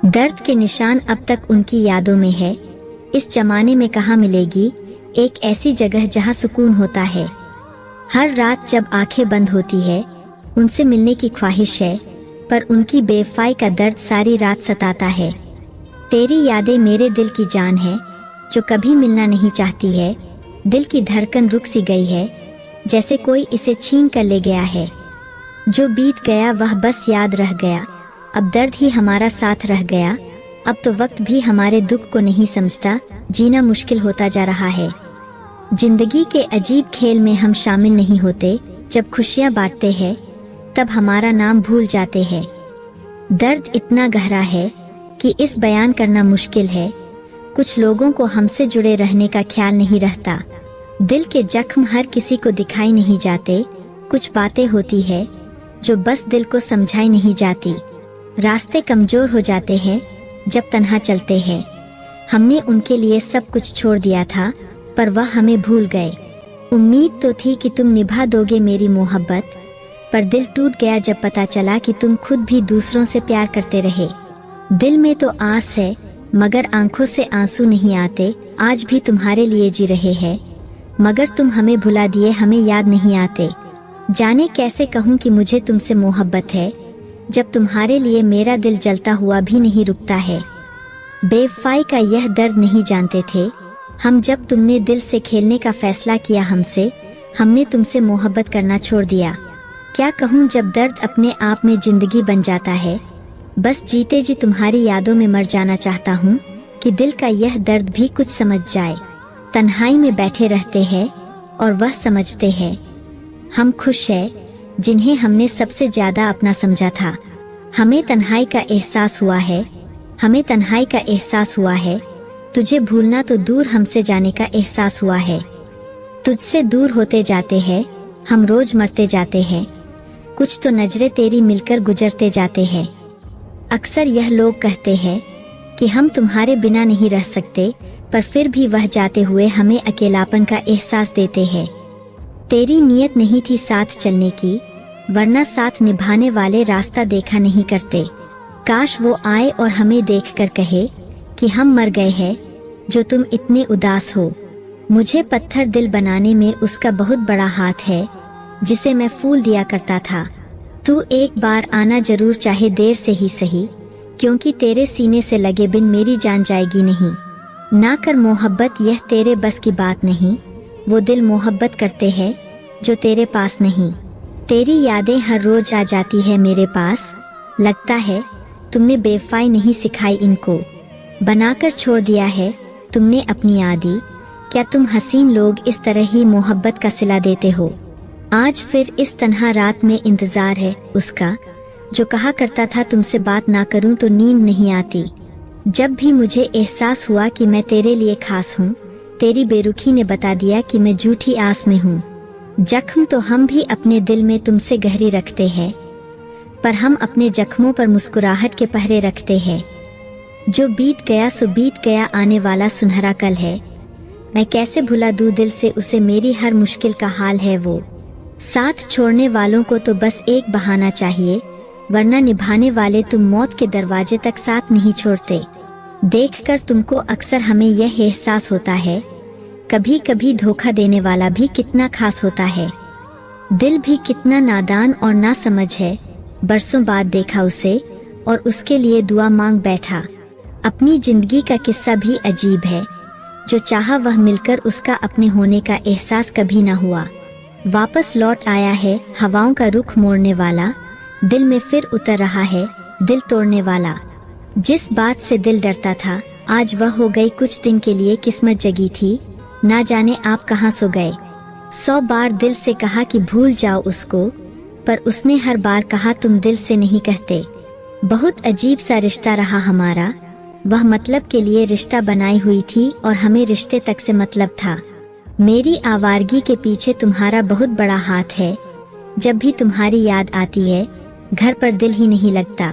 दर्द के निशान अब तक उनकी यादों में है। इस जमाने में कहाँ मिलेगी एक ऐसी जगह जहाँ सुकून होता है। हर रात जब आंखें बंद होती है उनसे मिलने की ख्वाहिश है, पर उनकी बेवफाई का दर्द सारी रात सताता है। तेरी यादें मेरे दिल की जान है जो कभी मिलना नहीं चाहती है। दिल की धड़कन रुक सी गई है जैसे कोई इसे छीन कर ले गया है। जो बीत गया वह बस याद रह गया, अब दर्द ही हमारा साथ रह गया। अब तो वक्त भी हमारे दुख को नहीं समझता, जीना मुश्किल होता जा रहा है। जिंदगी के अजीब खेल में हम शामिल नहीं होते, जब खुशियाँ बांटते हैं तब हमारा नाम भूल जाते हैं। दर्द इतना गहरा है कि इस बयान करना मुश्किल है। कुछ लोगों को हमसे जुड़े रहने का ख्याल नहीं रहता। दिल के जख्म हर किसी को दिखाई नहीं जाते। कुछ बातें होती है जो बस दिल को समझाई नहीं जाती। रास्ते कमजोर हो जाते हैं जब तन्हा चलते हैं। हमने उनके लिए सब कुछ छोड़ दिया था, पर वह हमें भूल गए। उम्मीद तो थी कि तुम निभा दोगे मेरी मोहब्बत, पर दिल टूट गया जब पता चला कि तुम खुद भी दूसरों से प्यार करते रहे। दिल में तो आस है मगर आंखों से आंसू नहीं आते। आज भी तुम्हारे लिए जी रहे हैं, मगर तुम हमें भुला दिए, हमें याद नहीं आते। जाने कैसे कहूँ कि मुझे तुमसे मोहब्बत है, जब तुम्हारे लिए मेरा दिल जलता हुआ भी नहीं रुकता है। बेवफाई का यह दर्द नहीं जानते थे हम, जब तुमने दिल से खेलने का फैसला किया हमसे। हमने तुमसे मोहब्बत करना छोड़ दिया। क्या कहूँ जब दर्द अपने आप में जिंदगी बन जाता है। बस जीते जी तुम्हारी यादों में मर जाना चाहता हूँ कि दिल का यह दर्द भी कुछ समझ जाए। तन्हाई में बैठे रहते हैं और वह समझते हैं हम खुश हैं, जिन्हें हमने सबसे ज्यादा अपना समझा था। हमें तन्हाई का एहसास हुआ है, हमें तन्हाई का एहसास हुआ है। तुझे भूलना तो दूर, हमसे जाने का एहसास हुआ है। तुझसे दूर होते जाते हैं हम, रोज मरते जाते हैं। कुछ तो नजरें तेरी मिलकर गुजरते जाते हैं। अक्सर यह लोग कहते हैं कि हम तुम्हारे बिना नहीं रह सकते, पर फिर भी वह जाते हुए हमें अकेलापन का एहसास देते हैं। तेरी नीयत नहीं थी साथ चलने की, वरना साथ निभाने वाले रास्ता देखा नहीं करते। काश वो आए और हमें देखकर कहे कि हम मर गए हैं, जो तुम इतने उदास हो। मुझे पत्थर दिल बनाने में उसका बहुत बड़ा हाथ है, जिसे मैं फूल दिया करता था। तू एक बार आना जरूर, चाहे देर से ही सही, क्योंकि तेरे सीने से लगे बिन मेरी जान जाएगी नहीं। ना कर मोहब्बत, यह तेरे बस की बात नहीं। वो दिल मोहब्बत करते हैं जो तेरे पास नहीं। तेरी यादें हर रोज आ जाती है मेरे पास। लगता है तुमने बेवफाई नहीं सिखाई इनको, बनाकर छोड़ दिया है तुमने अपनी आदी। क्या तुम हसीन लोग इस तरह ही मोहब्बत का सिला देते हो? आज फिर इस तन्हा रात में इंतजार है उसका, जो कहा करता था तुमसे बात ना करूं तो नींद नहीं आती। जब भी मुझे एहसास हुआ कि मैं तेरे लिए खास हूँ, तेरी बेरुखी ने बता दिया कि मैं झूठी आस में हूँ। जख्म तो हम भी अपने दिल में तुमसे गहरी रखते हैं, पर हम अपने जख्मों पर मुस्कुराहट के पहरे रखते हैं। जो बीत गया सो बीत गया, आने वाला सुनहरा कल है। मैं कैसे भुला दूं दिल से उसे, मेरी हर मुश्किल का हाल है वो। साथ छोड़ने वालों को तो बस एक बहाना चाहिए, वरना निभाने वाले तुम मौत के दरवाजे तक साथ नहीं छोड़ते। देखकर तुमको अक्सर हमें यह एहसास होता है, कभी कभी धोखा देने वाला भी कितना खास होता है। दिल भी कितना नादान और ना समझ है। बरसों बाद देखा उसे और उसके लिए दुआ मांग बैठा। अपनी जिंदगी का किस्सा भी अजीब है, जो चाहा वह मिलकर उसका अपने होने का एहसास कभी ना हुआ। वापस लौट आया है हवाओं का रुख मोड़ने वाला, दिल में फिर उतर रहा है दिल तोड़ने वाला। जिस बात से दिल डरता था आज वह हो गई कुछ दिन के लिए किस्मत जगी थी, ना जाने आप कहाँ सो गए। 100 बार दिल से कहा कि भूल जाओ उसको, पर उसने हर बार कहा तुम दिल से नहीं कहते। बहुत अजीब सा रिश्ता रहा हमारा, वह मतलब के लिए रिश्ता बनाई हुई थी और हमें रिश्ते तक से मतलब था। मेरी आवारगी के पीछे तुम्हारा बहुत बड़ा हाथ है। जब भी तुम्हारी याद आती है घर पर दिल ही नहीं लगता।